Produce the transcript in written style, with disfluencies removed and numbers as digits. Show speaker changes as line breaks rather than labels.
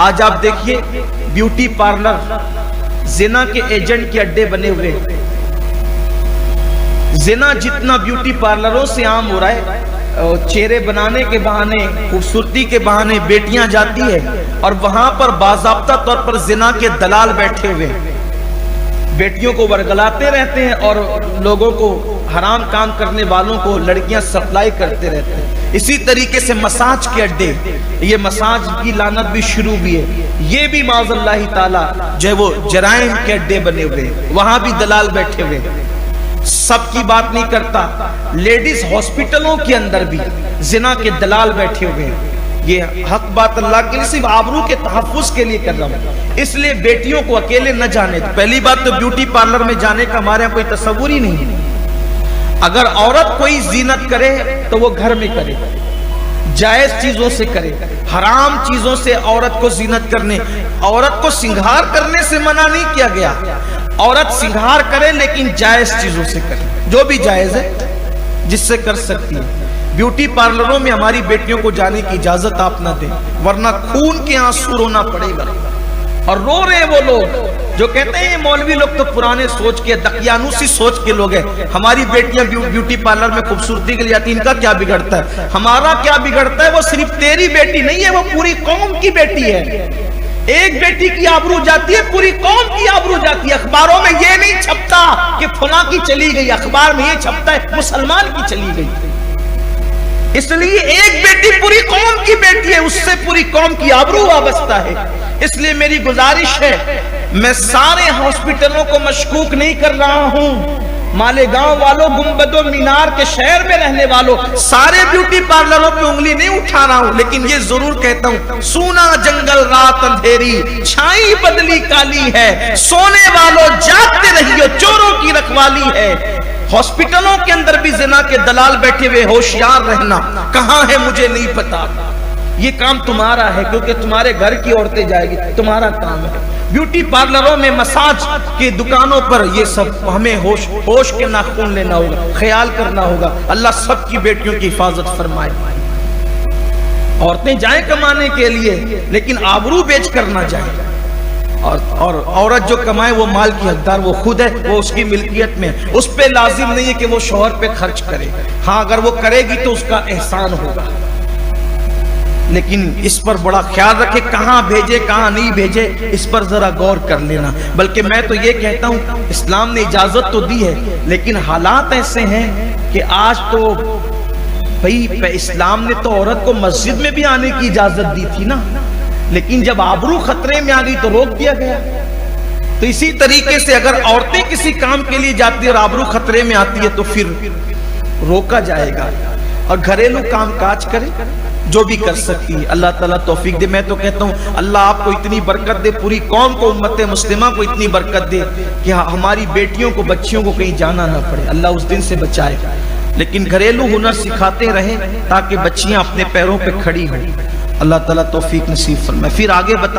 آج آپ دیکھیے بیوٹی پارلر زنا کے ایجنٹ کے اڈے بنے ہوئے. زنا جتنا بیوٹی پارلروں سے عام ہو رہا ہے، چہرے بنانے کے بہانے، خوبصورتی کے بہانے بیٹیاں جاتی ہے اور وہاں پر باضابطہ طور پر زنا کے دلال بیٹھے ہوئے بیٹیوں کو ورگلاتے رہتے ہیں اور لوگوں کو، حرام کام کرنے والوں کو لڑکیاں سپلائی کرتے رہتے ہیں. اسی طریقے سے مساج کے اڈے، یہ مساج کی لعنت بھی شروع بھی ہے. یہ بھی معاذ اللہ تعالی جو ہے وہ جرائم کے اڈے بنے ہوئے، وہاں بھی دلال بیٹھے ہوئے. سب کی بات نہیں کرتا، لیڈیز ہاسپٹلوں کے اندر بھی زنا کے دلال بیٹھے ہوئے ہیں. یہ حق بات اللہ کے لیے صرف آبرو کے تحفظ کے لیے کر رہا ہوں. اس لیے بیٹیوں کو اکیلے نہ جانے. پہلی بات تو بیوٹی پارلر میں جانے کا ہمارے یہاں کوئی تصور ہی نہیں ہے. اگر عورت کوئی زینت کرے تو وہ گھر میں کرے، جائز چیزوں سے کرے. حرام چیزوں سے عورت کو زینت کرنے، عورت کو سنگھار کرنے سے منع نہیں کیا گیا. عورت سنگھار کرے لیکن جائز چیزوں سے کرے، جو بھی جائز ہے جس سے کر سکتی ہے. بیوٹی پارلروں میں ہماری بیٹیوں کو جانے کی اجازت آپ نہ دیں، ورنہ خون کے آنسو رونا پڑے گا. اور رو رہے ہیں وہ لوگ جو کہتے ہیں مولوی لوگ تو پرانے سوچ کے، دقیانوسی سوچ کے لوگ ہیں. ہماری بیٹیاں بیوٹی پارلر میں خوبصورتی کے لیے آتی ہیں، ان کا کیا بگڑتا ہے؟ ہمارا کیا بگڑتا ہے؟ وہ صرف تیری بیٹی نہیں ہے، وہ پوری قوم کی بیٹی ہے. ایک بیٹی کی آبرو جاتی ہے، پوری قوم کی آبرو جاتی ہے. اخباروں میں یہ نہیں چھپتا کہ فلاں کی چلی گئی، اخبار میں یہ چھپتا ہے مسلمان کی چلی گئی. اس لیے ایک بیٹی پوری قوم کی بیٹی ہے، اس سے پوری قوم کی آبرو وابستہ ہے. اس لیے میری گزارش ہے، میں سارے ہاسپٹلوں کو مشکوک نہیں کر رہا ہوں. مالیگاؤں والوں، گنبد و مینار کے شہر میں رہنے والوں، سارے بیوٹی پارلروں پہ انگلی نہیں اٹھا رہا ہوں، لیکن یہ ضرور کہتا ہوں، سونا جنگل رات اندھیری، چھائی بدلی کالی ہے، سونے والوں جاگتے رہیو، چوروں کی رکھوالی ہے. ہاسپٹلوں کے اندر بھی زنا کے دلال بیٹھے ہوئے، ہوشیار رہنا. کہاں ہے مجھے نہیں پتا. یہ کام تمہارا ہے کیونکہ تمہارے گھر کی عورتیں جائے گی، تمہارا کام ہے. بیوٹی پارلروں میں، مساج کی دکانوں پر یہ سب ہمیں ہوش کے ناخن لینا ہوگا، خیال کرنا ہوگا. اللہ سب کی بیٹیوں کی حفاظت فرمائے. عورتیں جائیں کمانے کے لیے لیکن آبرو بیچ کر نہ جائیں. اور عورت جو کمائے وہ مال کی حقدار وہ خود ہے، وہ اس کی ملکیت میں، اس پہ لازم نہیں ہے کہ وہ شوہر پہ خرچ کرے. ہاں اگر وہ کرے گی تو اس کا احسان ہوگا، لیکن اس پر بڑا خیال رکھے، کہاں بھیجے کہاں نہیں بھیجے، اس پر ذرا غور کر لینا. بلکہ میں تو یہ کہتا ہوں، اسلام نے اجازت تو دی ہے لیکن حالات ایسے ہیں کہ آج تو بھئی اسلام نے تو عورت کو مسجد میں بھی آنے کی اجازت دی تھی نا، لیکن جب آبرو خطرے میں آ گئی تو روک دیا گیا. تو اسی طریقے سے اگر عورتیں کسی کام کے لیے جاتی اور آبرو خطرے میں آتی ہے تو پھر روکا جائے گا. اور گھریلو کام کاج کرے جو بھی کر سکتی ہے. اللہ تعالیٰ توفیق دے. میں تو کہتا ہوں اللہ آپ کو اتنی برکت دے، پوری قوم کو، امت مسلمہ کو اتنی برکت دے کہ ہماری بیٹیوں کو، بچیوں کو کہیں جانا نہ پڑے. اللہ اس دن سے بچائے. لیکن گھریلو ہنر سکھاتے رہیں تاکہ بچیاں اپنے پیروں پہ کھڑی ہوں. اللہ تعالیٰ توفیق نصیب فرمائے. پھر آگے بتا